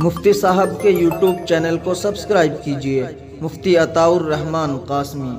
मुफ्ती साहब के YouTube channel को सब्सक्राइब कीजिए। मुफ्ती अताउर रहमान कासमी।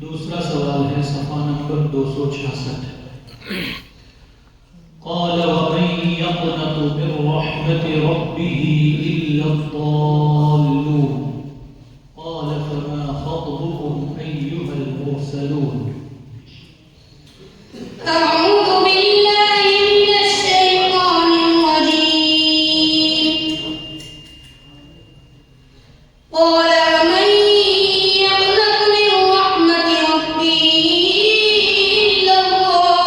दूसरा सवाल है सफ़ा नंबर 266। क़ाल वमन यक़नतु मिन रहमति रब्बिही इल्ला अद्दाल्लून क़ाल फमा ख़त्बुकुम المرسلون. أعوذ بالله من الشيطان الرجيم. قال ومن يقنط من رحمة ربه إلا الضالون.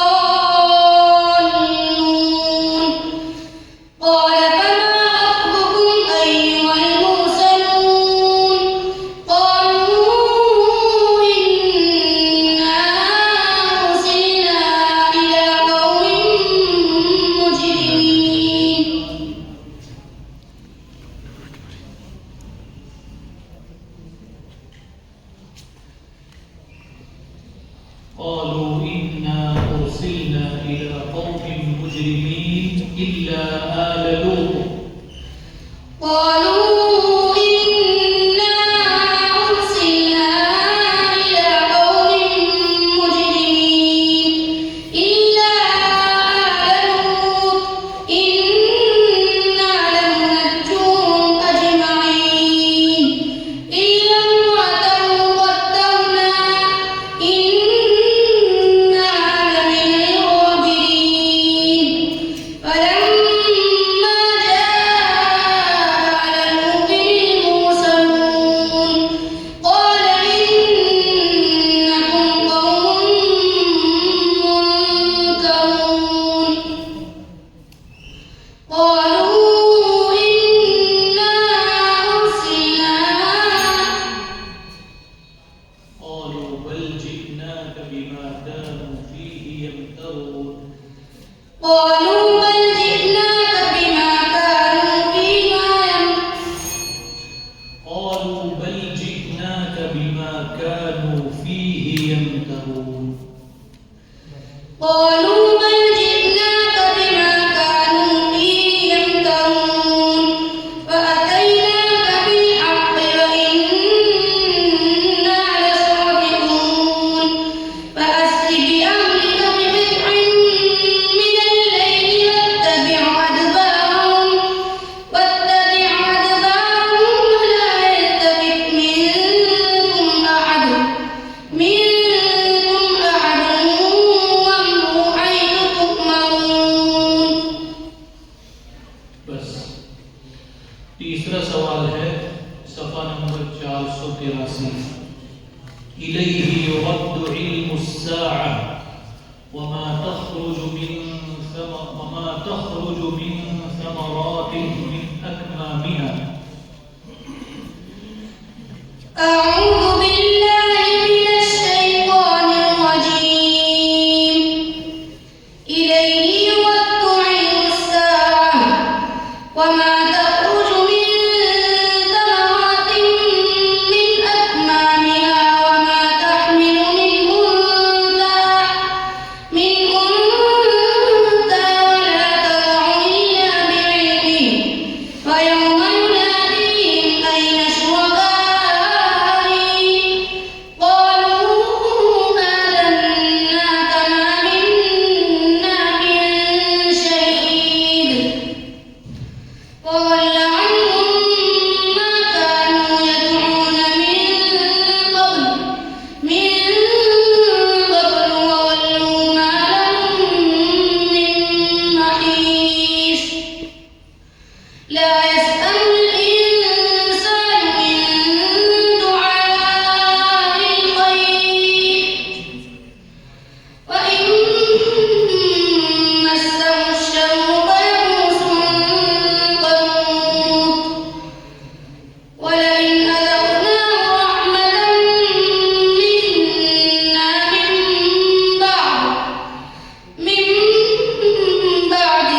قال فما خطبكم أيها المرسلون. قالوا إنا أرسلنا إلى قوم مجرمين. قالوا إنا أرسلنا إلى قوم مجرمين إلا آل لوط. قالوا إنا أرسلنا إلى قوم مجرمين إلا آل لوط إنا لمنجوهم أجمعين إلا امرأته قدرنا إنها لمن الغابرين. فلما جاء آل لوط المرسلون قال إنكم قوم منكرون. قالوا إنا أرسلنا قالوا بل جئناك بما كانوا فيه يمترون. قالوا بل جئناك بما كانوا قالوا بل جئناك بما كانوا فيه يمترون. قالوا بل جئناك بما كانوا فيه يمترون. فأتيناك بالحق وإنا لصادقون. فأسر بأهلك بقطع من الليل واتبع أدبارهم ولا يلتفت منكم أحد وامضوا حيث تؤمرون. बस तीसरा सवाल है सफ़ा नंबर 483। इलैहि युरद्दु इल्मु अस्साअह वमा तख़रुजु मिन समरातिन मिन अकमामिहा। أعوذ بالله من الشيطان الرجيم. إليه يرد علم الساعة وما تخرج من ثمرات من أكمامها وما تحمل من أنثى ولا تضع إلا بعلمه. ويوم يناديهم أين شركائي قالوا آذناك ما منا من شهيد. وضل عنهم ما كانوا يدعون من قبل وضلوا ما لهم من محيص. لا يسأم الإنسان من دعاء الخير وإن مسه الشر فيئوس قنوط. ولئن أذقناه رحمة منا من بعد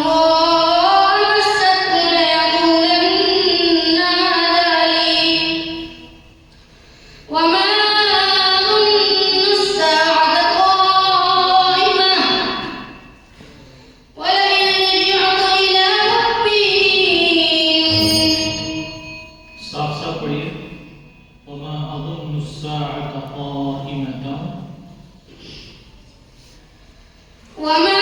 ضراء مسته ليقولن هذا لي. وما أظن الساعة قائمة ولئن رجعت إلى ربي साफ साफ पढ़िए। वमा अज़ुन्नु अस्साअत क़ाइमतन। وما